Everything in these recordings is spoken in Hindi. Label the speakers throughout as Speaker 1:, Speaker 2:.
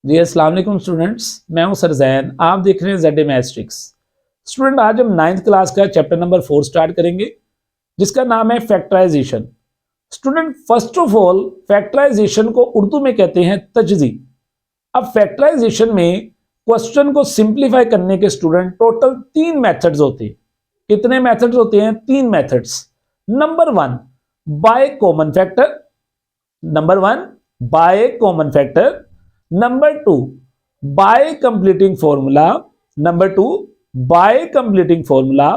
Speaker 1: जी अस्सलाम वालेकुम स्टूडेंट्स, मैं हूं सर जैन। आप देख रहे हैं जेड मैट्रिक्स। स्टूडेंट, आज हम 9th क्लास का चैप्टर नंबर 4 स्टार्ट करेंगे, जिसका नाम है factorisation. Student, first of all factorisation को उर्दू में कहते हैं तजज़ी। अब फैक्टराइजेशन में क्वेश्चन को सिंप्लीफाई करने के स्टूडेंट टोटल 3 मेथड्स होते हैं। कितने मेथड्स होते हैं? 3 methods. Number 1, by common factor. Number 1, by common factor. Number 2, by completing formula. Number 2, by completing formula.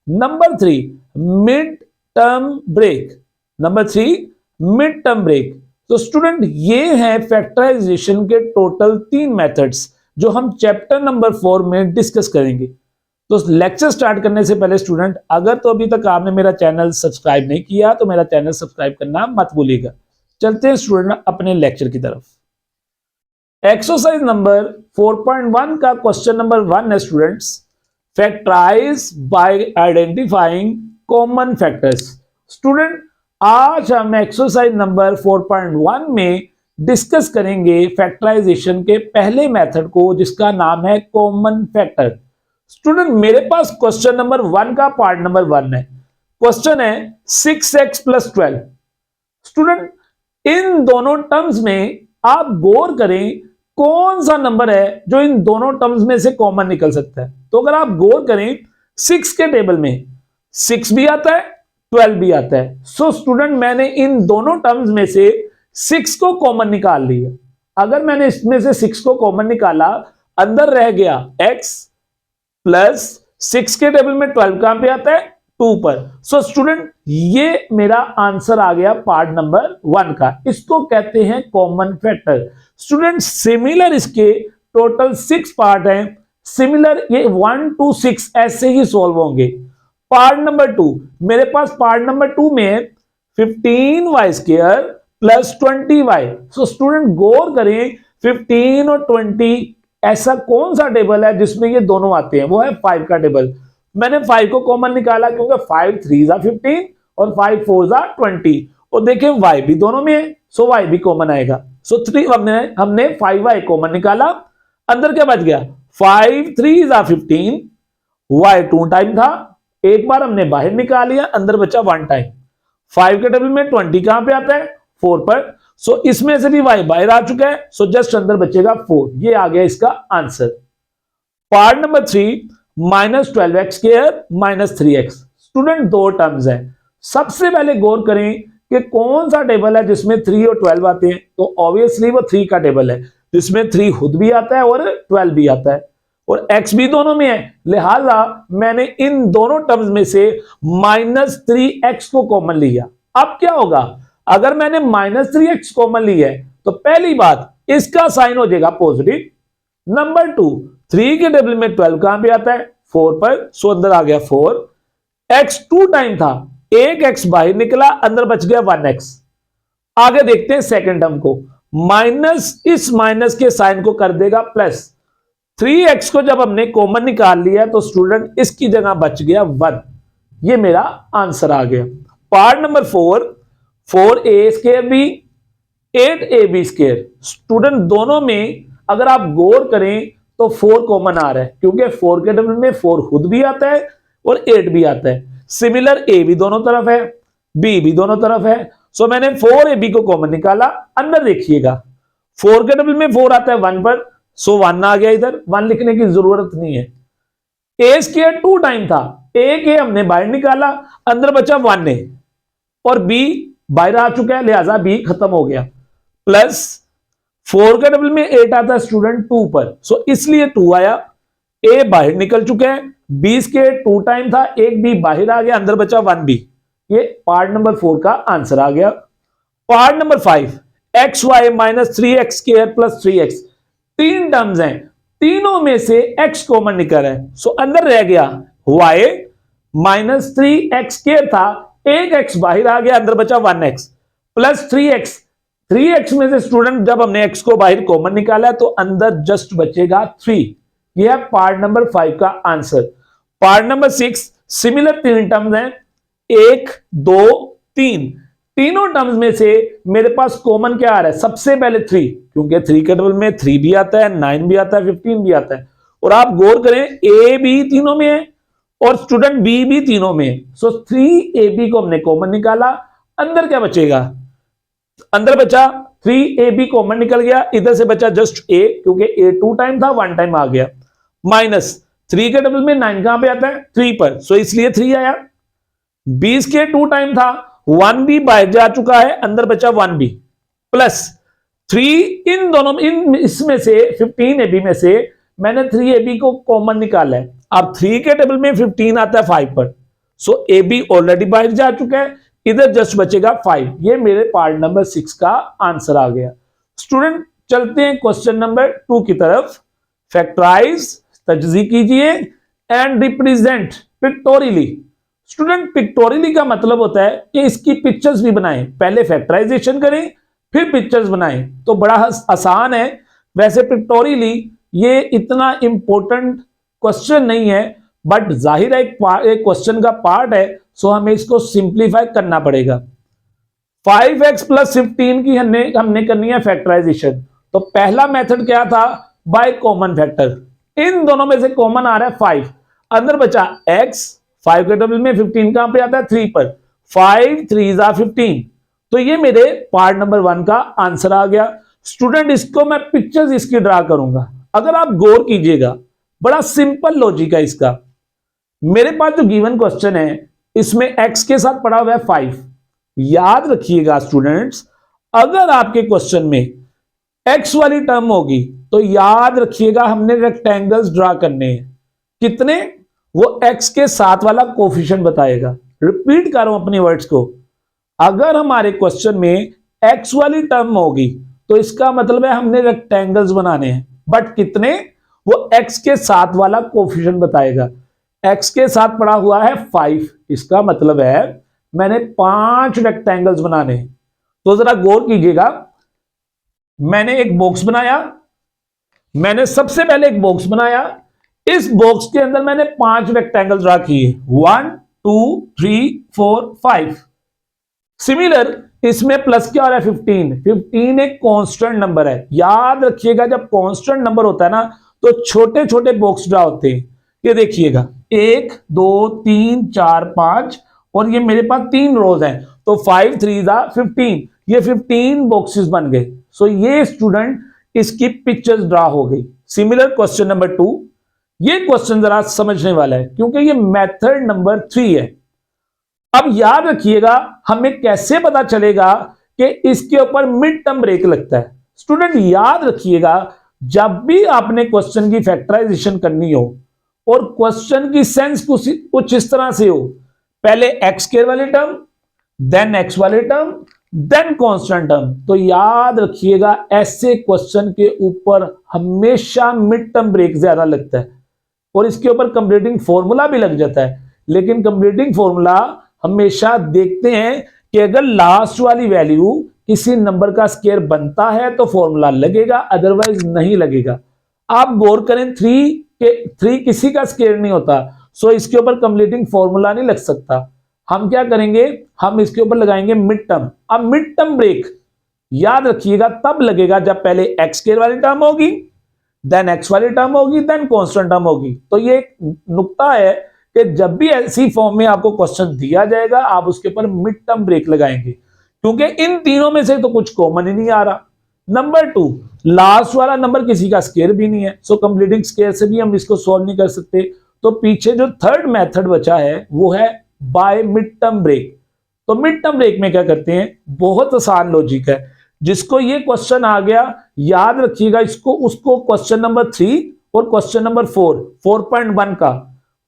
Speaker 1: Number 3, mid term break. Number 3, mid term break. तो स्टूडेंट, ये हैं फैक्टराइजेशन के टोटल 3 मेथड्स जो हम चैप्टर नंबर 4 में डिस्कस करेंगे। तो लेक्चर स्टार्ट करने से पहले स्टूडेंट, अगर तो अभी तक आपने मेरा चैनल सब्सक्राइब नहीं किया तो मेरा चैनल सब्सक्राइब करना मत भूलिएगा। चलते हैं स्टूडेंट अपने लेक्चर की तरफ। एक्सरसाइज नंबर 4.1 का क्वेश्चन नंबर 1 है students, factorise by identifying common factors. Student, आज हम एक्सरसाइज नंबर 4.1 में डिस्कस करेंगे फैक्टराइजेशन के पहले मेथड को, जिसका नाम है कॉमन फैक्टर। स्टूडेंट, मेरे पास क्वेश्चन नंबर 1 का पार्ट नंबर 1 है। क्वेश्चन है 6x + 12। स्टूडेंट, इन दोनों टर्म्स में आप गौर करें, कौन सा नंबर है जो इन दोनों टर्म्स में से कॉमन निकल सकता है। तो अगर आप गौर करें, 6 के टेबल में 6 भी आता है, 12 भी आता है। सो स्टूडेंट, मैंने इन दोनों टर्म्स में से 6 को कॉमन निकाल लिया। अगर मैंने इसमें से 6 को कॉमन निकाला, अंदर रह गया x प्लस 6 के टेबल में 12 कहां पे आता है? 2 पर। सो स्टूडेंट, ये मेरा आंसर आ गया पार्ट नंबर 1 का। इसको कहते हैं कॉमन फैक्टर। स्टूडेंट, सिमिलर इसके टोटल 6 पार्ट हैं। सिमिलर ये 1 to 6 ऐसे ही सॉल्व होंगे। पार्ट नंबर 2, मेरे पास पार्ट नंबर 2 में 15y² + 20y। सो स्टूडेंट, गौर करें, 15 और 20 ऐसा कौन सा टेबल है जिसमें ये दोनों आते हैं? वो है 5 का टेबल। मैंने 5 को कॉमन निकाला क्योंकि 5 3 = 15 और 5 4 = 20। और देखिए y भी दोनों में है, सो y भी कॉमन आएगा। सो 3 हमने 5y कॉमन निकाला। अंदर क्या बच गया? 5 3 = 15, y 2 टाइम था, एक बार हमने बाहर निकाल लिया, अंदर बचा 1 टाइम। 5 के टेबल में 20 कहां पे आता है? 4 पर। सो इसमें से भी y बाहर आ चुका है, सो जस्ट अंदर बचेगा 4। ये आ गया इसका answer. Part number 3, -12x² - 3x। Student, 2 terms हैं। सबसे पहले गौर करें कि कौन सा टेबल है जिसमें 3 और 12 आते हैं। तो ऑब्वियसली वो 3 का टेबल है, जिसमें 3 खुद भी आता है और 12 भी आता है, और x भी दोनों में है। लिहाजा मैंने इन दोनों टर्म्स में से -3x को कॉमन लिया। अब क्या होगा? अगर मैंने -3x कॉमन लिया है तो पहली बात, इसका साइन हो जाएगा पॉजिटिव। नंबर 2, 3 के टेबल में 12 कहां पे आता है? 4 पर। सो अंदर आ गया 4। x 2 टाइम था, एक x बाहर निकला, अंदर बच गया 1x। आगे देखते हैं सेकंड टर्म को। माइनस इस माइनस के साइन को कर देगा प्लस। 3x को जब हमने कॉमन निकाल लिया तो स्टूडेंट इसकी जगह बच गया 1। ये मेरा आंसर आ गया। पार्ट नंबर 4, 4a² भी 8ab²। स्टूडेंट, दोनों में अगर आप गौर करें तो 4 कॉमन आ रहा है, क्योंकि 4 के टेबल में 4 खुद भी आता है और 8 भी आता है। सिमिलर a भी दोनों तरफ है, b भी दोनों तरफ है। सो मैंने 4ab को कॉमन निकाला। अंदर देखिएगा, 4 के टेबल में 4 आता है 1 पर, सो 1 आ गया इधर। 1 लिखने की जरूरत नहीं है। a² 2 टाइम था, एक a हमने बाहर निकाला, अंदर बचा 1a, और b बाहर आ चुका है, लिहाजा b खत्म हो गया। प्लस 4 के टेबल में 8 आता है स्टूडेंट 2 पर, सो इसलिए 2 आया। a बाहर निकल चुका है, b² 2 टाइम था, एक b बाहर आ गया, अंदर बचा 1b। ये पार्ट नंबर 4 का आंसर आ गया। Part number 5, xy - 3x² + 3x। 3 terms हैं, तीनों में से x कॉमन निकल है, सो अंदर रह गया y -3x² था, एक x बाहर आ गया, अंदर बचा 1x प्लस 3x। 3x में से स्टूडेंट जब हमने x को बाहर कॉमन निकाला तो अंदर जस्ट बचेगा 3। यह है पार्ट नंबर 5 का answer. Part number 6, similar 3 terms हैं, 1 2 3। तीनों टर्म्स में से मेरे पास कॉमन क्या आ रहा है, सबसे पहले 3, क्योंकि 3 के टेबल में 3 भी आता है, 9 भी आता है, 15 भी आता है। और आप गौर करें ए बी तीनों में है और स्टूडेंट बी भी तीनों में है। सो 3ab को हमने कॉमन निकाला, अंदर क्या बचेगा, अंदर बचा 3ab कॉमन निकल गया, इधर से बचा जस्ट a, क्योंकि a 2 टाइम था, 1 टाइम आ गया, माइनस 3 के टेबल में 9 कहां पे आता है, 3 पर, सो इसलिए 3 आया। 20 के 2 टाइम था, 1 भी बाहर जा चुका है, अंदर बचा 1 भी, प्लस 3 इन दोनों इसमें से 15ab में से मैंने 3ab को कॉमन निकाला है। अब 3 के टेबल में 15 आता है 5 पर, सो ab ऑलरेडी बाहर जा चुका है, इधर जस्ट बचेगा 5। ये मेरे पार्ट नंबर 6 का आंसर आ गया। स्टूडेंट चलते हैं क्वेश्चन नंबर 2 की तरफ। फैक्टराइज, तजज़ी कीजिए and represent pictorially. Student pictorially का मतलब होता है कि इसकी पिक्चर्स भी बनाएं, पहले फैक्टराइजेशन करें फिर पिक्चर्स बनाएं, तो बड़ा आसान है। वैसे पिक्टोरियली ये इतना इंपॉर्टेंट क्वेश्चन नहीं है, बट जाहिर है एक क्वेश्चन का पार्ट है, सो हमें इसको सिंप्लीफाई करना पड़ेगा। 5x प्लस 15 की हमने करनी है फैक्टराइजेशन। तो पहला मेथड क्या था, बाय कॉमन फैक्टर। इन दोनों में से कॉमन आ रहा है 5, अंदर बचा x, 5 के टेबल में 15 कहां पे आता है, 3 पर, 5 3 15। तो ये मेरे पार्ट नंबर 1 का आंसर आ गया। स्टूडेंट इसको मैं पिक्चर्स इसकी ड्रा करूंगा, अगर आप गौर कीजिएगा बड़ा सिंपल लॉजिक है इसका। मेरे पास जो गिवन क्वेश्चन है इसमें x के साथ पड़ा हुआ है 5। याद रखिएगा स्टूडेंट्स, अगर आपके क्वेश्चन में x वाली टर्म होगी तो याद रखिएगा हमने रेक्टेंगल्स ड्रा करने हैं। कितने, वो x के साथ वाला कोफिशिएंट बताएगा। रिपीट कर रहा हूं अपनी वर्ड्स को, अगर हमारे क्वेश्चन में x वाली टर्म होगी तो इसका मतलब है हमने रेक्टेंगल्स बनाने हैं, बट कितने, वो x के साथ वाला कोफिशिएंट बताएगा। x के साथ पड़ा हुआ है 5, इसका मतलब है मैंने 5 रेक्टेंगल्स बनाने हैं। तो जरा गौर कीजिएगा, मैंने एक बॉक्स बनाया, मैंने सबसे पहले एक बॉक्स बनाया, इस बॉक्स के अंदर मैंने 5 रेक्टेंगल्स ड्रा किए, 1 2 3 4 5। सिमिलर इसमें प्लस क्या हो रहा है, 15 एक कांस्टेंट नंबर है। याद रखिएगा जब कांस्टेंट नंबर होता है ना तो छोटे छोटे बॉक्स ड्रा होते हैं। ये देखिएगा 1 2 3 4 5 और ये मेरे पास 3 रोज हैं, तो 5 3 15, ये 15 बॉक्सेस बन गए। सो ये स्टूडेंट इसकी पिक्चर्स ड्रा हो गई। सिमिलर क्वेश्चन नंबर 2, ये क्वेश्चन जरा समझने वाला है क्योंकि ये मेथड नंबर 3 है। अब याद रखिएगा हमें कैसे पता चलेगा कि इसके ऊपर मिड टर्म ब्रेक लगता है। स्टूडेंट याद रखिएगा जब भी आपने क्वेश्चन की फैक्टराइजेशन करनी हो और क्वेश्चन की सेंस कुछ इस तरह से हो, पहले एक्स स्क्वायर वाली टर्म, देन एक्स वाली टर्म, देन कांस्टेंट टर्म, तो याद रखिएगा ऐसे क्वेश्चन के ऊपर हमेशा मिड टर्म ब्रेक ज्यादा लगता है और इसके ऊपर कंप्लीटिंग फॉर्मूला भी लग जाता है। लेकिन कंप्लीटिंग फॉर्मूला हमेशा देखते हैं कि अगर लास्ट वाली वैल्यू किसी नंबर का स्क्वायर बनता है तो फॉर्मूला लगेगा, अदरवाइज नहीं लगेगा। आप गौर करें 3 किसी का स्क्वायर नहीं होता, सो इसके ऊपर कंप्लीटिंग फॉर्मूला नहीं लग सकता। हम क्या करेंगे, हम इसके ऊपर लगाएंगे मिड टर्म। अब मिड टर्म ब्रेक याद रखिएगा तब लगेगा जब पहले एक्स स्क्वायर वाली टर्म होगी, देन एक्स वाली टर्म होगी, देन कांस्टेंट टर्म होगी। तो ये एक नुक्ता है कि जब भी ऐसी फॉर्म में आपको क्वेश्चन दिया जाएगा आप उसके ऊपर मिड टर्म ब्रेक लगाएंगे, क्योंकि इन तीनों में से तो कुछ कॉमन ही नहीं आ रहा। नंबर 2, लास्ट वाला नंबर किसी का स्क्वायर भी नहीं है, सो कंप्लीटिंग स्क्वायर से भी हम इसको सॉल्व नहीं कर सकते। तो पीछे जो थर्ड मेथड बचा है वो है बाय मिड टर्म ब्रेक। तो मिड टर्म ब्रेक में क्या करते हैं, बहुत आसान लॉजिक है। जिसको ये क्वेश्चन आ गया याद रखिएगा इसको, उसको क्वेश्चन नंबर 3 और क्वेश्चन नंबर 4.1 का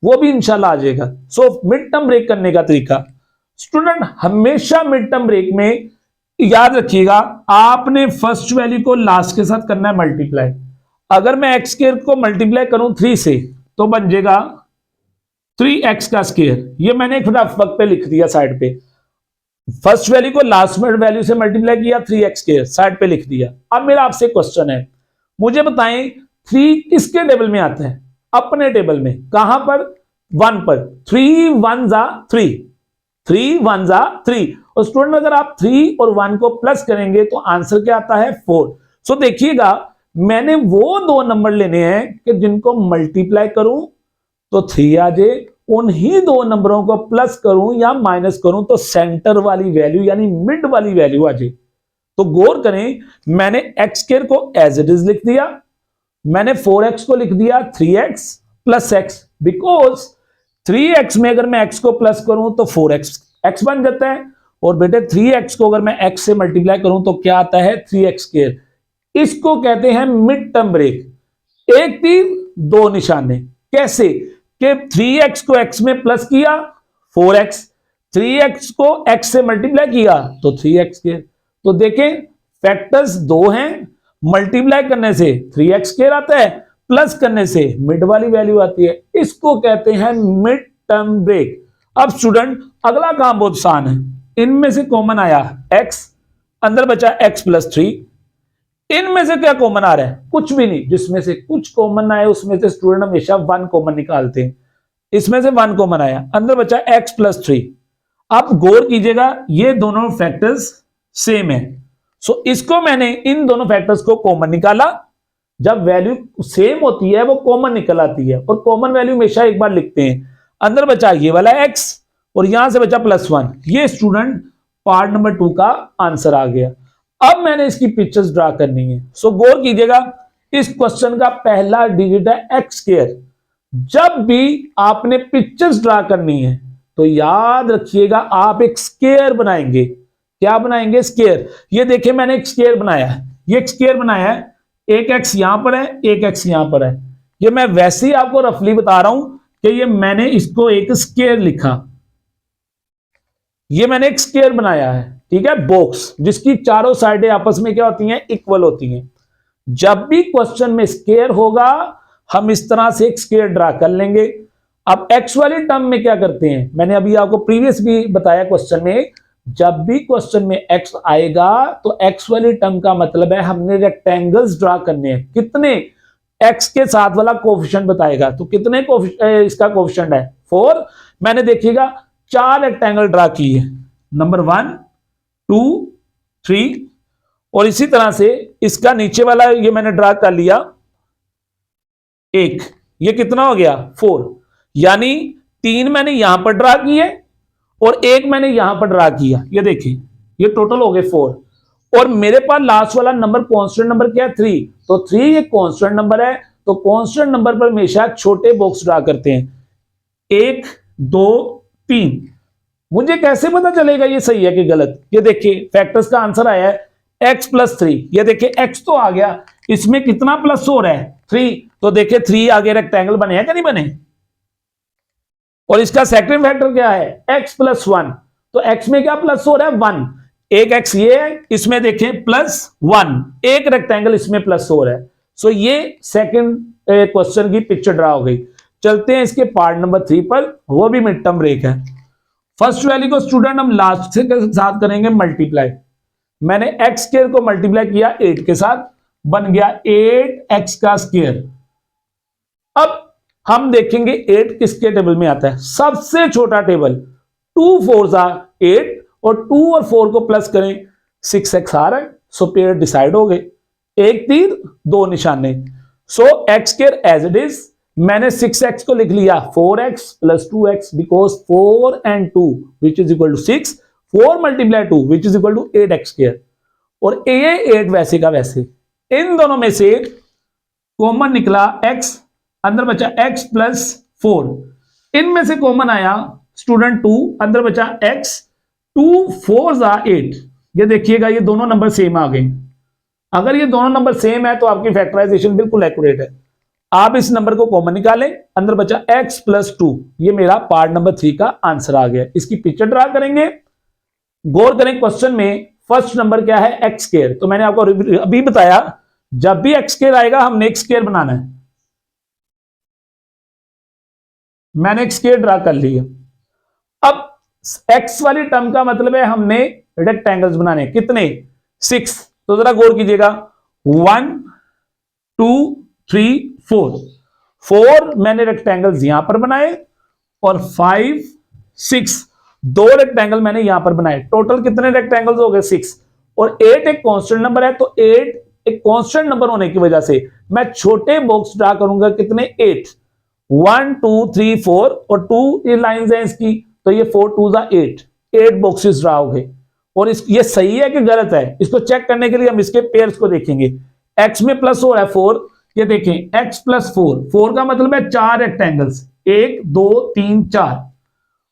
Speaker 1: वो भी इंशाल्लाह आ जाएगा। सो मिड टर्म ब्रेक करने का तरीका, स्टूडेंट हमेशा मिड टर्म ब्रेक में याद रखिएगा आपने फर्स्ट वैल्यू को लास्ट के साथ करना है मल्टीप्लाई। अगर मैं एक्स स्क्वायर को मल्टीप्लाई करूं 3 से तो बन जाएगा 3x का स्क्वायर। ये मैंने एक फटाफट पे लिख दिया साइड पे, फर्स्ट वैल्यू को लास्ट वैल्यू से मल्टीप्लाई किया, 3x स्क्वायर साइड पे लिख दिया। अब मेरा आपसे क्वेश्चन है, मुझे बताएं 3 किसके टेबल में आता है, अपने टेबल में। कहां पर, 1 पर। 3 1 3, 3 1 जा 3। और स्टूडेंट अगर आप 3 और 1 को प्लस करेंगे तो आंसर क्या आता है 4। सो देखिएगा मैंने वो दो नंबर लेने हैं कि जिनको मल्टीप्लाई करूं तो 3 आ जाए, उन्हीं दो नंबरों को प्लस करूं या माइनस करूं तो सेंटर वाली वैल्यू यानी मिड वाली वैल्यू आ जाए। तो गौर करें, मैंने एक्स स्क्वायर को एज इट इज लिख दिया, मैंने 4x को लिख दिया 3x plus x, because 3x में अगर मैं x को प्लस करूं तो 4x x बन जाता है, और बेटे 3x को अगर मैं x से मल्टीप्लाई करूं तो क्या आता है 3x स्क्वायर। इसको कहते हैं मिड टर्म ब्रेक। एक तीर दो निशाने। कैसे कि 3x को x में प्लस किया 4x, 3x को x से मल्टीप्लाई किया तो 3x स्क्वायर। तो देखें फैक्टर्स दो हैं, मल्टीप्लाई करने से 3x स्क्वायर आता है, प्लस करने से मिड वाली वैल्यू आती है। इसको कहते हैं मिड टर्म ब्रेक। अब स्टूडेंट अगला काम बहुत आसान है, इनमें से कॉमन आया x, अंदर बचा x प्लस 3। इनमें से क्या कॉमन आ रहा है? कुछ भी नहीं। जिसमें से कुछ कॉमन आए उसमें से स्टूडेंट हमेशा 1 कॉमन निकालते हैं। इसमें से 1 कॉमन आया, अंदर बचा x प्लस 3। अब गौर कीजिएगा ये दोनों फैक्टर्स सेम है, सो इसको मैंने इन दोनों फैक्टर्स को कॉमन निकाला। जब वैल्यू सेम होती है वो कॉमन निकल आती है, और कॉमन वैल्यू हमेशा एक बार लिखते हैं। अंदर बचा ये वाला x और यहां से बचा प्लस 1। ये स्टूडेंट पार्ट नंबर 2 का आंसर आ गया। अब मैंने इसकी पिक्चर्स ड्रा करनी है। सो गौर कीजिएगा इस क्वेश्चन का पहला डिजिट है एक्स स्क्वायर। जब भी आपने पिक्चर्स ड्रा करनी है तो याद रखिएगा आप एक स्क्वायर बनाएंगे। क्या बनाएंगे? स्क्वायर। ये देखिए मैंने एक स्क्वायर बनाया है, ये एक स्क्वायर बनाया है, एक एक्स यहां पर है, एक एक्स यहां पर है। ये मैं वैसे ही आपको रफली बता रहा हूं कि ये मैंने इसको एक स्क्वायर लिखा, ये मैंने एक स्क्वायर बनाया है, ठीक है, बॉक्स जिसकी चारों साइडें आपस में क्या होती हैं? इक्वल होती हैं। जब भी क्वेश्चन में स्क्वायर होगा हम इस तरह से एक स्क्वायर ड्रा कर लेंगे। अब एक्स वाली टर्म में क्या करते हैं? मैंने अभी आपको प्रीवियस भी बताया क्वेश्चन में, जब भी क्वेश्चन में एक्स आएगा तो एक्स वाली टर्म का मतलब है हमने रेक्टेंगल्स ड्रा करने हैं। कितने? एक्स के साथ वाला कोफिशिएंट बताएगा, तो कितने इसका कोफिशिएंट है? 4। मैंने देखिएगा 4 रेक्टेंगल ड्रा किए, नंबर 1 2 3, और इसी तरह से इसका नीचे वाला ये मैंने ड्रा कर लिया 1। ये कितना हो गया? 4। यानी 3 मैंने यहां पर ड्रा किए और 1 मैंने यहां पर ड्रा किया। ये देखिए ये टोटल हो गए 4, और मेरे पास लास्ट वाला नंबर कांस्टेंट नंबर क्या है? 3। तो 3 ये कांस्टेंट नंबर है, तो कांस्टेंट नंबर पर हमेशा छोटे बॉक्स ड्रा करते हैं, 1 2 3। मुझे कैसे पता चलेगा ये सही है कि गलत? ये देखिए फैक्टर्स का आंसर आया है x प्लस 3। ये देखिए x तो आ गया, इसमें कितना प्लस हो रहा है? 3। तो देखिए 3 आगे रेक्टेंगल बने हैं कि नहीं बने? और इसका सेकंड फैक्टर क्या है? x plus 1। तो x में क्या प्लस हो रहा है? 1। एक x ये है, इसमें देखें प्लस 1, एक रेक्टेंगल इसमें प्लस हो रहा है। सो ये सेकंड क्वेश्चन की पिक्चर ड्रा हो गई। चलते हैं इसके पार्ट नंबर 3 पर, वो भी मिड टर्म ब्रेक है। फर्स्ट वैल्यू को स्टूडेंट हम लास्ट से के साथ करेंगे मल्टीप्लाई। मैंने एक्स स्क्वायर को मल्टीप्लाई किया 8 के साथ, बन गया 8x का स्क्वायर। अब हम देखेंगे 8 किसके टेबल में आता है? सबसे छोटा टेबल। 2 4 8, और 2 और 4 को प्लस करें 6x आ रहा है। सो पेयर डिसाइड हो गए, एक तीर दो निशाने। So x square as it is, मैंने 6x को लिख लिया 4x plus 2x, because 4 and 2 which is equal to 6, 4 multiply 2 which is equal to 8x square. और ये 8 वैसे का वैसे, इन दोनों में से कॉमन निकला x, अंदर बचा x प्लस 4। इनमें से कॉमन आया स्टूडेंट 2, अंदर बचा x, 2 4 8। ये देखिएगा ये दोनों नंबर सेम आ गए। अगर ये दोनों नंबर सेम है तो आपकी फैक्टराइजेशन बिल्कुल एक्यूरेट है। आप इस नंबर को कॉमन निकालें, अंदर बचा x प्लस 2। ये मेरा पार्ट नंबर 3 का आंसर आ गया। इसकी पिक्चर ड्रा करेंगे। गौर करें क्वेश्चन में फर्स्ट नंबर क्या है? X square. तो मैंने आपको अभी बताया जब भी एक्स स्क्वायर आएगा हमने एक स्क्वायर बनाना है। मैंने एक स्क्वायर ड्रा कर लिया। अब एक्स वाली टर्म का मतलब है हमने रेक्टेंगल्स बनाने। कितने? 6। तो जरा गौर कीजिएगा, 1 2 3 4 मैंने रेक्टेंगल्स यहां पर बनाए, और 5 6 दो रेक्टेंगल मैंने यहां पर बनाए, टोटल कितने रेक्टेंगल्स हो गए 6, और 8 एक कांस्टेंट नंबर है, तो 8 एक कांस्टेंट नंबर होने की वजह से मैं छोटे बॉक्स ड्रा करूंगा, कितने 8, 1 2 3 4 और 2 ये लाइंस हैं इसकी, तो ये 4 2 8, 8 बॉक्सेस ड्रा हो गए। और ये सही है कि गलत है, इसको चेक करने के लिए हम इसके पेयर्स को देखेंगे। x में प्लस हो रहा है 4, ये देखें x प्लस 4, 4 का मतलब है 4 रेक्टेंगल्स, 1 2 3 4,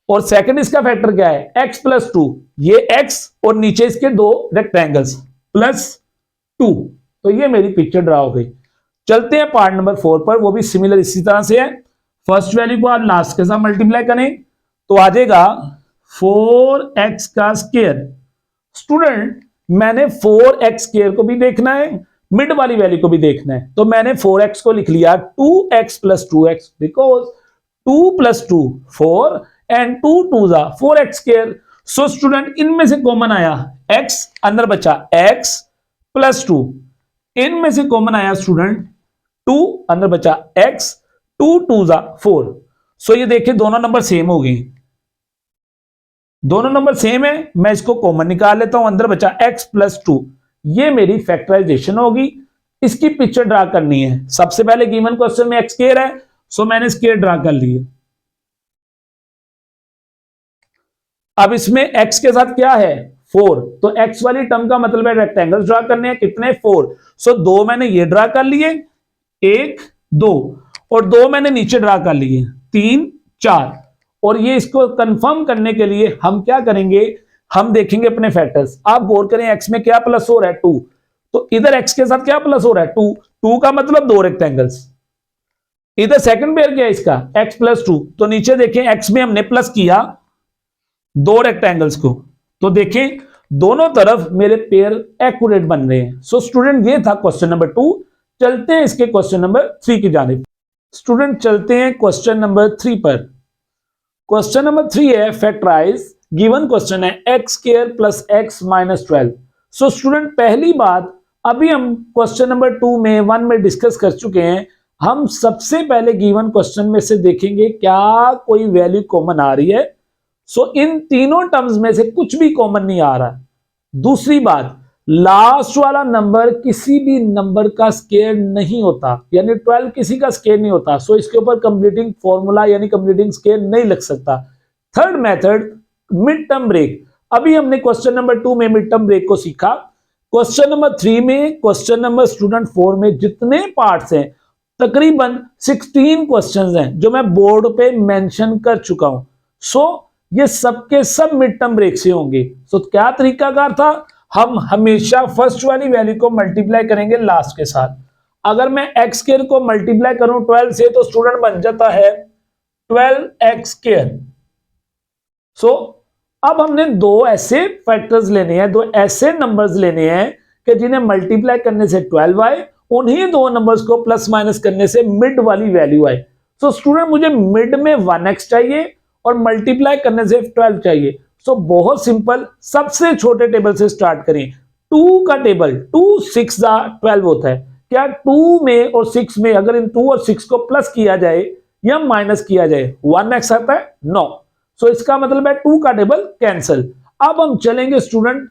Speaker 1: और सेकंड इसका फैक्टर क्या है x प्लस 2, ये x और नीचे इसके 2 रेक्टेंगल्स प्लस 2, तो ये मेरी पिक्चर ड्रा हो गई। चलते हैं पार्ट नंबर 4 पर, वो भी सिमिलर इसी तरह से है। फर्स्ट वैल्यू को आप लास्ट के साथ मल्टीप्लाई करें तो आ जाएगा 4x का स्क्वायर। स्टूडेंट मैंने 4x स्क्वायर को भी देखना है, मिड वाली वैल्यू को भी देखना है, तो मैंने 4x को लिख लिया 2x plus 2x, because 2 plus 2 4 and 2 2 4x square. So student इनमें से कॉमन आया x, अंदर बचा x प्लस 2, इनमें से कॉमन आया स्टूडेंट 2, अंदर बचा x, 2 2 4। सो ये देखिए दोनों नंबर सेम हो गए, दोनों नंबर सेम है, मैं इसको कॉमन निकाल लेता हूं, अंदर बचा x प्लस 2, ये मेरी फैक्टराइजेशन होगी। इसकी पिक्चर ड्रा करनी है, सबसे पहले गिवन क्वेश्चन में x स्क्वायर है, सो मैंने स्क्वायर ड्रा कर लिए। अब इसमें x के साथ क्या है 4, तो x वाली टर्म का मतलब है रेक्टेंगल ड्रा करने हैं, कितने 4, सो 2 मैंने ये ड्रा कर लिए, 1 2, और 2 मैंने नीचे ड्रा कर लिए 3 4, और ये इसको कंफर्म करने के लिए हम क्या करेंगे, हम देखेंगे अपने फैक्टर्स। आप गौर करें x में क्या प्लस हो रहा है 2, तो इधर x के साथ क्या प्लस हो रहा है 2, 2 का मतलब 2 रेक्टेंगल्स, इधर सेकंड पेयर क्या है इसका x प्लस 2, तो नीचे देखें x में हमने प्लस किया 2 रेक्टेंगल्स को, तो देखें दोनों तरफ मेरे पेयर एक्यूरेट बन रहे हैं। सो स्टूडेंट ये था क्वेश्चन नंबर 2। चलते हैं इसके क्वेश्चन नंबर 3 की जानिब। स्टूडेंट चलते हैं क्वेश्चन नंबर 3 पर। क्वेश्चन नंबर 3 है फैक्टराइज, गिवन क्वेश्चन है x square plus x minus 12। So student पहली बात, अभी हम क्वेश्चन नंबर 2 में 1 में डिस्कस कर चुके हैं, हम सबसे पहले गिवन क्वेश्चन में से देखेंगे क्या कोई वैल्यू कॉमन आ रही है। सो इन तीनों टर्म्स में से कुछ भी कॉमन नहीं आ रहा। दूसरी बात, लास्ट वाला नंबर किसी भी नंबर का स्क्वायर नहीं होता, यानी 12 किसी का स्क्वायर नहीं होता, सो इसके ऊपर कंप्लीटिंग फॉर्मूला यानी कंप्लीटिंग स्क्वायर नहीं लग सकता। Third method mid term break, अभी हमने क्वेश्चन नंबर 2 में मिड टर्म ब्रेक को सीखा। क्वेश्चन नंबर 3 में, क्वेश्चन नंबर स्टूडेंट 4 में जितने पार्ट्स हैं तकरीबन 16 क्वेश्चंस हैं जो मैं बोर्ड पे मेंशन कर चुका हूं। सो ये सबके सब मिड टर्म ब्रेक से होंगे। सो क्या तरीकाकार था, हम हमेशा फर्स्ट वाली वैल्यू को मल्टीप्लाई करेंगे लास्ट के साथ। अगर मैं x स्क्वायर को मल्टीप्लाई करूं 12 से तो स्टूडेंट बन जाता है 12x स्क्वायर। सो अब हमने दो ऐसे फैक्टर्स लेने हैं, दो ऐसे नंबर्स लेने हैं कि जिन्हें मल्टीप्लाई करने से 12 आए, उन्हीं दो नंबर्स को प्लस माइनस करने से मिड वाली वैल्यू आए। सो स्टूडेंट मुझे मिड में 1x चाहिए और मल्टीप्लाई करने से 12 चाहिए। सो बहुत सिंपल, सबसे छोटे टेबल से स्टार्ट करें। 2 का टेबल 2 6 12 होता है। क्या 2 में और 6 में अगर इन 2 और 6 को प्लस किया जाए या माइनस किया जाए 1x आता है? नो। सो इसका मतलब है 2 का टेबल कैंसिल। अब हम चलेंगे स्टूडेंट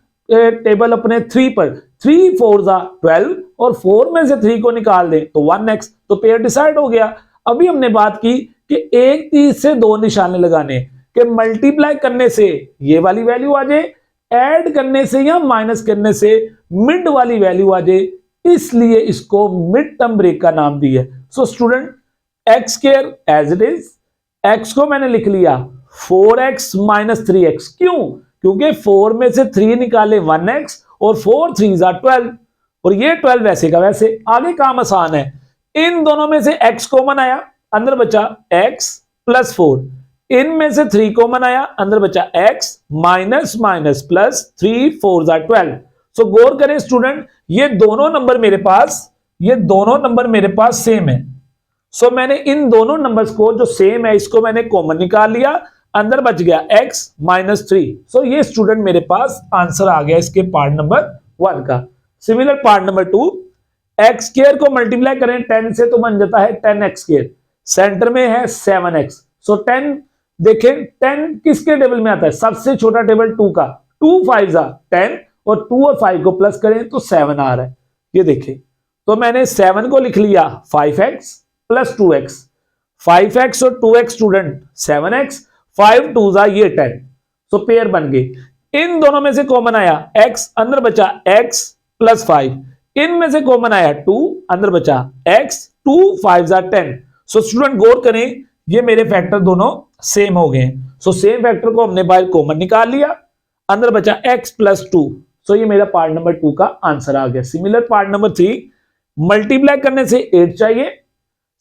Speaker 1: टेबल अपने 3 पर। 3 4 12 और 4 में से 3 को निकाल दें तो 1x, तो पेयर डिसाइड हो गया। अभी हमने बात की कि एक चीज से दो निशाने लगाने, कि मल्टीप्लाई करने से ये वाली वैल्यू आ जाए, ऐड करने से या माइनस करने से मिड वाली वैल्यू आ जाए, इसलिए इसको मिड टर्म ब्रेक का नाम दिया है। So student x square as it is, x को मैंने लिख लिया 4x माइनस 3x। क्यों? क्योंकि 4 में से 3 निकाले 1x और 4 3 12, और ये 12 वैसे का वैसे। आगे काम आसान है, इन दोनों में से x कॉमन आया, अंदर बचा x प्लस 4, इनमें से 3 कॉमन आया, अंदर बचा x माइनस माइनस प्लस 3 4 12। सो गौर करें स्टूडेंट, ये दोनों नंबर मेरे पास सेम है। सो मैंने इन दोनों नंबर्स को जो सेम है इसको मैंने कॉमन निकाल लिया, अंदर बच गया x माइनस 3। सो ये स्टूडेंट मेरे पास आंसर आ गया इसके पार्ट नंबर 1 का। Similar part number 2, x square को मल्टीप्लाई करें 10 से तो बन जाता है 10x स्क्वायर, सेंटर में है 7x। सो 10 देखें 10 किसके टेबल में आता है, सबसे छोटा टेबल 2 का, 2 5 जा 10 और 2 और 5 को प्लस करें तो 7 आ रहा है। ये देखें, तो मैंने 7 को लिख लिया 5x प्लस 2x, 5x और 2x स्टूडेंट 7x, 5 2 जा ये 10, तो पेयर बन गए। इन दोनों में से कॉमन आया x, अंदर बचा x प्लस 5, इनमें से कॉमन आया 2, अंदर बचा x, 2 5 जा 10। सो स्टूडेंट गौर करें, ये मेरे फैक्टर दोनों सेम हो गए। सो सेम फैक्टर को हमने बाहर कॉमन निकाल लिया, अंदर बचा x प्लस 2। सो ये मेरा पार्ट नंबर 2 का आंसर आ गया। सिमिलर पार्ट नंबर 3, मल्टीप्लाई करने से 8 चाहिए,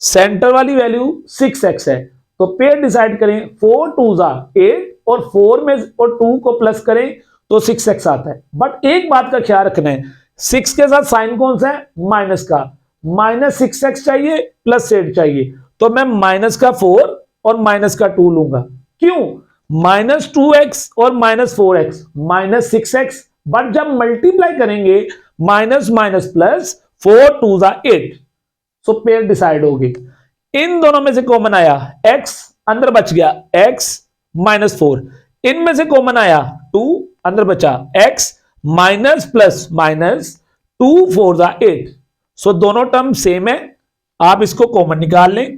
Speaker 1: सेंटर वाली वैल्यू 6x है, तो पेयर डिसाइड करें, 4 2 जा 8 और 4 में और 2 को प्लस करें तो 6x आता है। बट एक बात का ख्याल रखना है, 6 के साथ साइन कौन सा है, माइनस का, माइनस 6x चाहिए प्लस 8 चाहिए, तो मैं माइनस का 4 और माइनस का 2 लूंगा। क्यों, माइनस 2x और minus 4x minus 6x, but जब मल्टीप्लाई करेंगे माइनस माइनस प्लस 4 2 जा 8, सो पेयर डिसाइड होगी। इन दोनों में से कॉमन आया x, अंदर बच गया x माइनस 4, इनमें से कॉमन आया 2, अंदर बचा x माइनस प्लस माइनस 2 4 जा 8। सो दोनों टर्म सेम है, आप इसको कॉमन निकाल लें।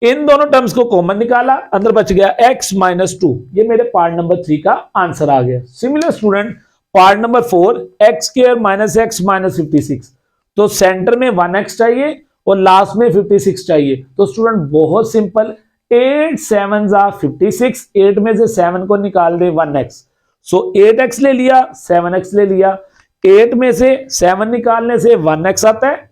Speaker 1: इन दोनों टर्म्स को कॉमन निकाला, अंदर बच गया x माइनस 2। ये मेरे पार्ट नंबर 3 का आंसर आ गया। Similar student part number 4, x square minus x minus 56, तो सेंटर में 1x चाहिए और लास्ट में 56 चाहिए। तो स्टूडेंट बहुत सिंपल, 8 7 जा 56, 8 में से 7 को निकाल दे 1x, सो 8x ले लिया 7x ले लिया, 8 में से 7 निकालने से 1x आता है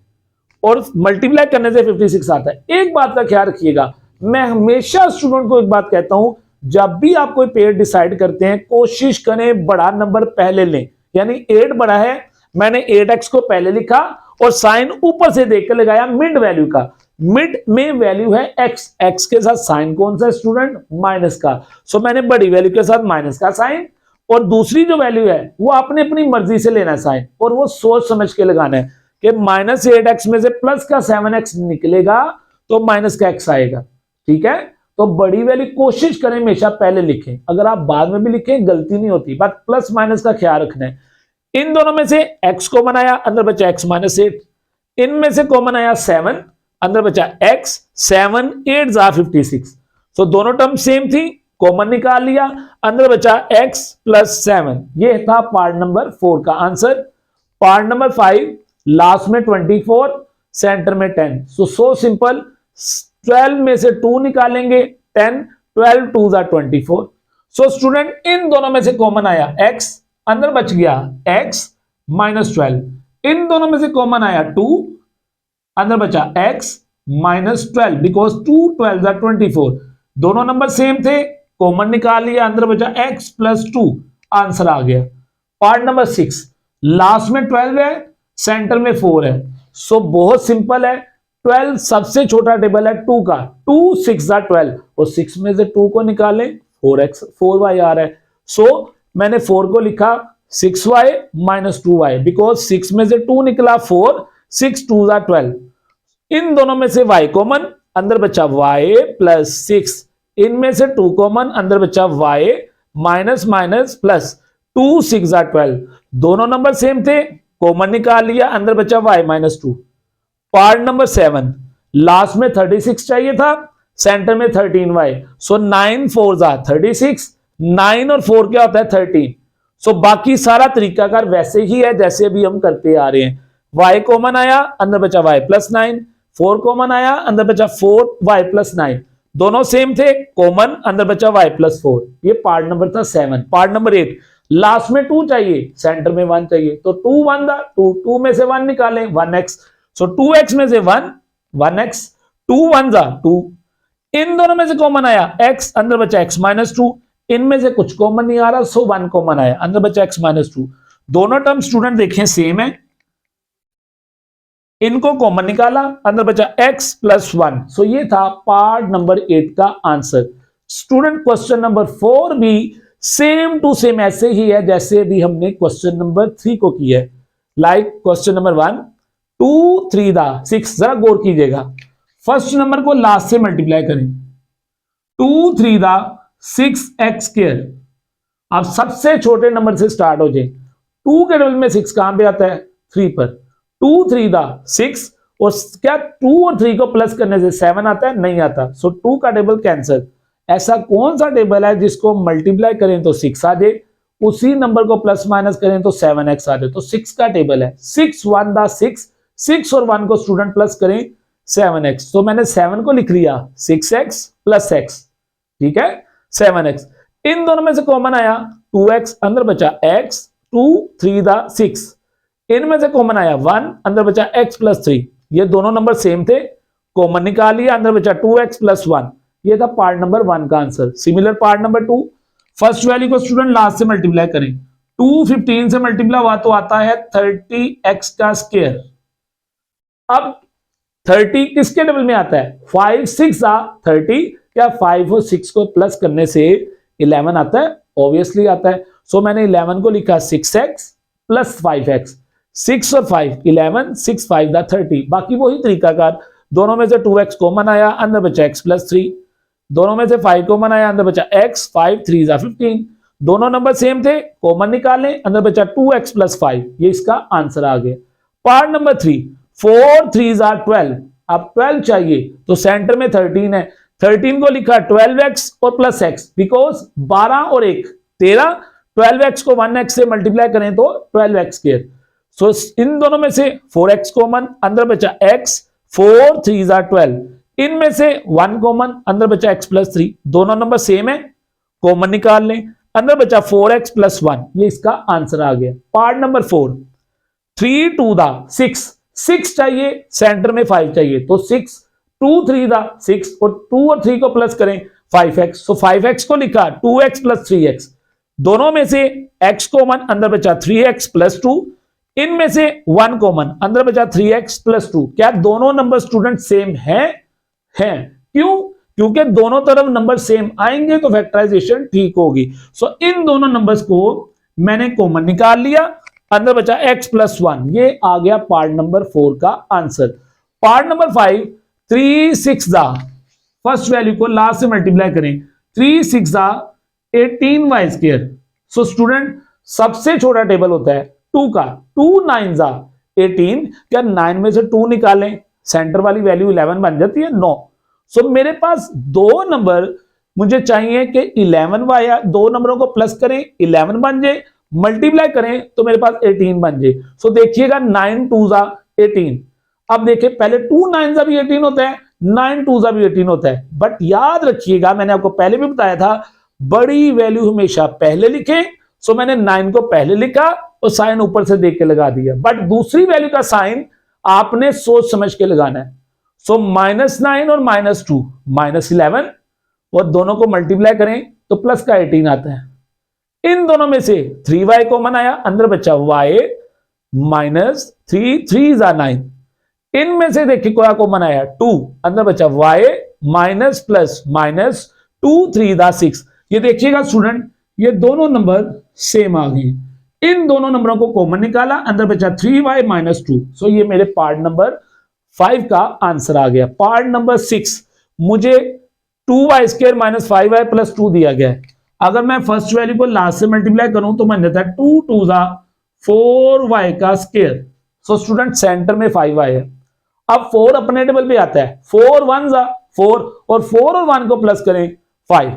Speaker 1: और मल्टीप्लाई करने से 56 आता है। एक बात का ख्याल रखिएगा, मैं हमेशा स्टूडेंट को एक बात कहता हूं, जब भी आप कोई पेयर डिसाइड करते हैं कोशिश करें बड़ा नंबर पहले लें। यानी 8 बड़ा है, मैंने 8x को पहले लिखा और साइन ऊपर से देखकर लगाया मिड वैल्यू का, मिड में वैल्यू है x, x के साथ साइन कौन सा स्टूडेंट, माइनस का, सो मैंने बड़ी वैल्यू के साथ माइनस का साइन, और दूसरी जो वैल्यू है वो आपने अपनी मर्जी से लेना है साइन, और वो सोच समझ के लगाना है कि माइनस 8x में से प्लस का 7x निकलेगा तो माइनस का x आएगा। ठीक है, तो बड़ी वैल्यू कोशिश करें हमेशा पहले लिखें, अगर आप बाद में भी लिखें गलती नहीं होती, बट प्लस माइनस का ख्याल रखना है। इन दोनों में से x को बनाया, अंदर बचा x माइनस 8, इनमें से कॉमन आया 7, अंदर बचा x, 7 8 जा 56, तो दोनों टर्म सेम थी, कॉमन निकाल लिया, अंदर बचा x प्लस 7। ये था पार्ट नंबर 4 का आंसर। पार्ट नंबर 5, लास्ट में 24, सेंटर में 10, सो सिंपल, 12 में से 2 निकालेंगे 10, 12 2 जा 24। सो स्टूडेंट इन दोनों में से कॉमन आया x, अंदर बच गया x माइनस 12, इन दोनों में से कॉमन आया 2, अंदर बचा x माइनस 12, बिकॉज 2 12 जा 24, दोनों नंबर सेम थे, कॉमन निकाल लिया, अंदर बचा x प्लस 2, आंसर आ गया। पार्ट नंबर 6, लास्ट में 12 है, सेंटर में 4 है, सो बहुत सिंपल है, 12 सबसे छोटा टेबल है 2 का, 2 6 जा 12, और 6 में से 2 को निकालें 4x 4y आ रहा है, सो मैंने 4 को लिखा 6y माइनस 2y, बिकॉज 6 में से 2 निकला 4, 6 2 जा 12, इन दोनों में से y कॉमन, अंदर बचा y प्लस 6, इनमें से 2 कॉमन, अंदर बचा y माइनस माइनस प्लस 2 6 जा 12, दोनों नंबर सेम थे, कॉमन निकाल लिया, अंदर बचा y minus 2। Part number 7, last में 36 चाहिए था, सेंटर में 13y, सो 9 4 जा 36, 9 और 4 क्या होता है 13, सो बाकी सारा तरीकाकार वैसे ही है जैसे अभी हम करते आ रहे हैं। y कॉमन आया, अंदर बचा y प्लस 9, 4 कॉमन आया, अंदर बचा 4y प्लस 9, दोनों सेम थे, कॉमन, अंदर बचा y प्लस 4। ये पार्ट नंबर था 7। पार्ट नंबर 8, लास्ट में 2 चाहिए, सेंटर में 1 चाहिए, तो 2 1 था, 2 में से 1 निकालें 1x, सो 2x में से 1 1x, 2 1 जा 2, इन दोनों में से कॉमन आया x, अंदर बचा x माइनस 2, इनमें से कुछ कॉमन नहीं आ रहा, सो 1 कॉमन आया, अंदर बचा x माइनस 2, दोनों टर्म स्टूडेंट देखें सेम है, इनको कॉमन निकाला, अंदर बचा x प्लस 1, सो ये था पार्ट नंबर 8 का आंसर। स्टूडेंट क्वेश्चन नंबर 4 भी सेम टू सेम ऐसे ही है जैसे भी हमने क्वेश्चन नंबर 3 को किया है। लाइक क्वेश्चन नंबर 1 2 3 दा 6, जरा गौर कीजिएगा, फर्स्ट नंबर को लास्ट से मल्टीप्लाई करें, 2 3 दा 6x स्क्वायर। अब सबसे छोटे नंबर से स्टार्ट हो जाए। 2 के टेबल में 6 कहां पे आता है? 3 पर। 2 3 दा 6 और क्या 2 और 3 को प्लस करने से 7 आता है? नहीं आता। सो 2 का टेबल कैंसिल। ऐसा कौन सा टेबल है जिसको मल्टीप्लाई करें तो 6 आ जाए, उसी नंबर को प्लस माइनस करें तो 7x आ जाए? तो 6 का टेबल है। 6 1 दा 6, 6 और 1 को स्टूडेंट प्लस करें 7x। तो मैंने 7 को लिख लिया 6x प्लस x, ठीक है 7x। इन दोनों में से कॉमन आया 2x, अंदर बचा x, 2 3 दा 6। इनमें से कॉमन आया 1, अंदर बचा x प्लस 3। ये दोनों नंबर सेम थे, कॉमन निकाल लिया, अंदर बचा 2x प्लस 1। ये था पार्ट नंबर 1 का answer. Similar part number 2, first value को स्टूडेंट लास्ट से मल्टीप्लाई करें। 2 15 से मल्टीप्लाई हुआ तो आता है 30x का स्क्वायर। अब 30 किसके टेबल में आता है? 5 6 30। क्या 5 और 6 को प्लस करने से 11 आता है? ऑब्वियसली आता है। सो मैंने 11 को लिखा 6x प्लस 5x। 6 और 5 11, 6 5 दा 30। बाकी वही तरीकाकार, दोनों में से 2x कॉमन आया, अंदर बचा x प्लस 3। दोनों में से 5 कॉमन आया, अंदर बचा x, 5 3 दा 15। दोनों नंबर सेम थे, कॉमन निकालें, अंदर बचा 2x प्लस 5। ये इसका आंसर आ गया। पार्ट नंबर 3, 4 3 दा 12। अब 12 चाहिए तो सेंटर में 13 है, 13 को लिखा 12x और प्लस x, बिकॉज 12 और 1 13। 12x को 1x से मल्टीप्लाई करें तो 12x स्क्वायर। सो इन दोनों में से 4x कॉमन, अंदर बचा x, 4 3 दा 12। इनमें से 1 कॉमन, अंदर बचा x प्लस 3। दोनों नंबर सेम है, कॉमन निकाल लें, अंदर बचा 4x प्लस 1। ये इसका आंसर आ गया। पार्ट नंबर 4, 3 2 दा 6। 6 चाहिए, सेंटर में 5 चाहिए, तो 6 2 3 दा 6 और 2 और 3 को प्लस करें 5x। सो 5x को लिखा 2x प्लस 3x। दोनों में से x कॉमन, अंदर बचा 3x प्लस 2। इनमें से 1 कॉमन, अंदर बचा 3x प्लस 2। क्या दोनों नंबर स्टूडेंट सेम हैं? क्यों? क्योंकि दोनों तरफ नंबर सेम आएंगे तो फैक्टराइजेशन ठीक होगी। सो इन दोनों नंबर्स को मैंने कॉमन निकाल लिया, अंदर बचा x प्लस 1। ये आ गया पार्ट नंबर 4 का आंसर। पार्ट नंबर 5, 3 6 दा, फर्स्ट वैल्यू को लास्ट से मल्टीप्लाई करें। 3 6 दा 18y स्क्वायर। सो स्टूडेंट सबसे छोटा टेबल होता है 2 का। 2 9 दा 18। क्या 9 में से 2 निकालें, सेंटर वाली वैल्यू 11 बन जाती है? नो। सो मेरे पास दो नंबर मुझे चाहिए कि 11y, दो नंबरों को प्लस करें 11 बन जाए, मल्टीप्लाई करें तो मेरे पास 18 बन जाए। सो देखिएगा 9 2 दा 18। अब देखिए पहले 2 9 दा भी 18 होता है, 9 2 दा भी 18 होता है। बट याद रखिएगा, मैंने आपको पहले भी बताया था, बड़ी वैल्यू हमेशा पहले लिखें। सो मैंने 9 को पहले लिखा और साइन ऊपर से देख के लगा दिया। बट दूसरी वैल्यू का साइन आपने सोच समझ के लगाना है। सो -9 और -2 -11, और दोनों को मल्टीप्लाई करें तो प्लस का 18 आता है। इन दोनों में से 3y कॉमन आया, अंदर बचा y -3 3 जा 9। इनमें से देखिए क्या कॉमन आया 2, अंदर बचा y माइनस प्लस माइनस 2 3 दा 6। ये देखिएगा स्टूडेंट, ये दोनों नंबर सेम आ गए। इन दोनों नंबरों को कॉमन निकाला, अंदर बचा 3y -2। सो ये मेरे पार्ट नंबर 5 का आंसर आ गया। पार्ट नंबर 6, मुझे 2y square minus 5y plus 2 दिया गया है। अगर मैं फर्स्ट वैल्यू को लास्ट से मल्टीप्लाई करूं तो बन जाता है 2 2 दा 4y का स्क्वायर। सो स्टूडेंट सेंटर में 5y है। अब 4 अपने टेबल पे आता है, 4 1 दा 4 और 4 और 1 को प्लस करें 5।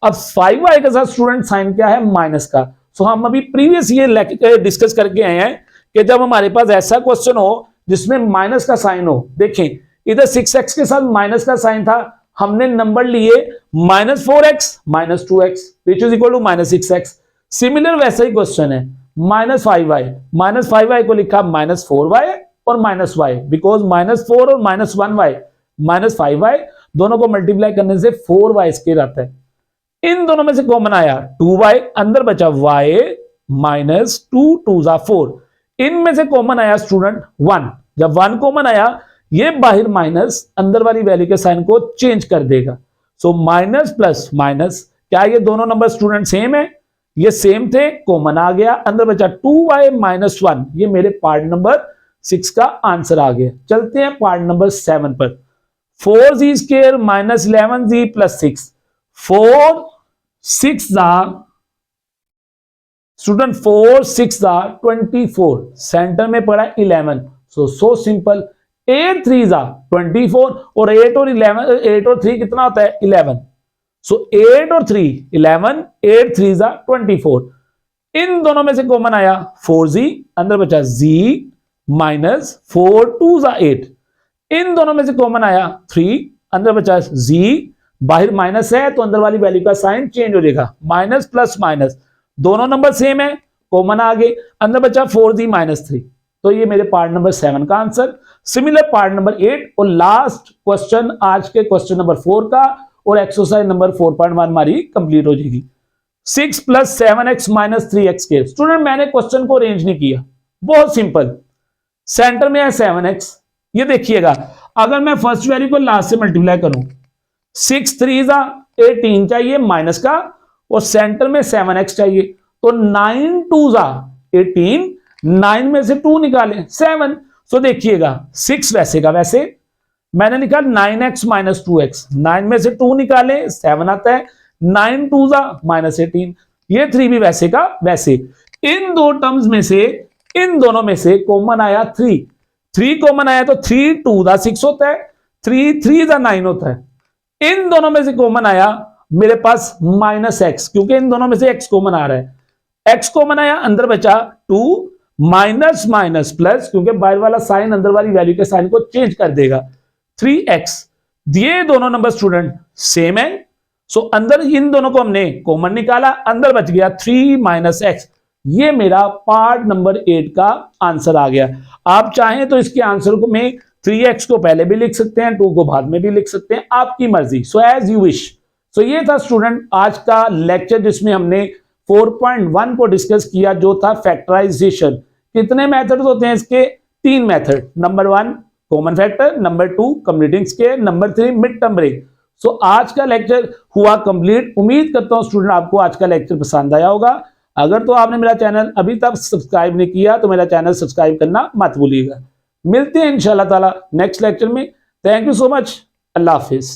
Speaker 1: अब 5y के साथ स्टूडेंट साइन क्या है? माइनस का। सो हम अभी प्रीवियस ये डिस्कस करके आए हैं कि जब हमारे पास ऐसा क्वेश्चन हो जिसमें माइनस का साइन हो, देखें इधर 6x के साथ माइनस का साइन था, हमने नंबर लिए -4x -2x which is equal to -6x। Similar वैसा ही क्वेश्चन है -5y को लिखा -4y और -y, बिकॉज -4 और -1y -5y दोनों को मल्टीप्लाई करने से 4y स्क्वायर आता है। इन दोनों में से कॉमन आया 2y, अंदर बचा y -2 2 जा 4। इनमें से कॉमन आया स्टूडेंट 1। जब 1 कॉमन आया, ये बाहर माइनस अंदर वाली वैल्यू के साइन को चेंज कर देगा। सो माइनस प्लस माइनस, क्या ये दोनों नंबर स्टूडेंट सेम है? ये सेम थे, कॉमन आ गया, अंदर बचा 2y -1। ये मेरे पार्ट नंबर 6 का आंसर आ गया। चलते हैं पार्ट नंबर 7 पर। 4z square -11z plus 6। 4 6 student 4 6 24, centre में पड़ा 11, सो सिंपल। 8 3 24 और 8 और 11, 8 और 3 कितना होता है 11, सो 8 और 3 11, 8 3 24। इन दोनों में से कॉमन आया 4z, अंदर बचा z माइनस 4 2 8। इन दोनों में से कॉमन आया 3, अंदर बचा z, बाहर माइनस है तो अंदर वाली वैल्यू का साइन चेंज हो जाएगा, माइनस प्लस माइनस, दोनों नंबर सेम है, कॉमन आ गए, अंदर बचा 4z माइनस 3। तो ये मेरे पार्ट नंबर 7 का आंसर। सिमिलर पार्ट नंबर 8 और लास्ट क्वेश्चन आज के क्वेश्चन नंबर 4 का और एक्सरसाइज नंबर 4.1 हमारी कंप्लीट हो जाएगी। 6 प्लस 7x माइनस 3x के। स्टूडेंट मैंने क्वेश्चन को अरेंज नहीं किया, बहुत सिंपल। सेंटर में है 7x, ये देखिएगा अगर मैं फर्स्ट वैल्यू को लास्ट से मल्टीप्लाई करूं, 6 3 18 चाहिए माइनस का और सेंटर में 7x चाहिए, तो 9 2 18, 9 में से 2 निकालें 7। सो देखिएगा 6 वैसे का वैसे, मैंने लिखा 9x माइनस 2x, 9 में से 2 निकालें 7 आता है, 9 2 माइनस 18, ये 3 भी वैसे का वैसे। इन दो टर्म्स में से इन दोनों में से कॉमन आया 3, 3 कॉमन आया तो 3 2 6 होता है, 3 3 9 होता है। इन दोनों में से कॉमन आया मेरे पास माइनस एक्स, क्योंकि इन दोनों में से एक्स कॉमन आ रहा है, एक्स कॉमन आया, अंदर बचा 2 माइनस माइनस प्लस, क्योंकि बाहर वाला साइन अंदर वाली वैल्यू के साइन को चेंज कर देगा, 3x। ये दोनों नंबर स्टूडेंट सेम है, सो अंदर इन दोनों को हमने कॉमन निकाला, अंदर बच गया 3 माइनस एक्स। ये मेरा पार्ट नंबर 8 का आंसर आ गया। आप चाहें तो इसके आंसर को में 3x को पहले भी लिख सकते हैं, 2 को बाद में भी लिख सकते हैं, आपकी मर्जी, सो एज यू विश। सो ये था स्टूडेंट आज का लेक्चर जिसमें हमने 4.1 को डिस्कस किया, जो था फैक्टराइजेशन। कितने मेथड होते हैं इसके? 3 method. Number 1 common factor, number 2 completing square, number 3 mid term break. So आज का लेक्चर हुआ कंप्लीट। उम्मीद करता हूं स्टूडेंट आपको आज का लेक्चर पसंद आया होगा। अगर तो आपने मेरा चैनल अभी तक सब्सक्राइब नहीं किया तो मेरा चैनल सब्सक्राइब करना मत भूलिएगा। मिलते हैं इंशाल्लाह ताला नेक्स्ट लेक्चर में। Thank you so much. Allah Hafiz.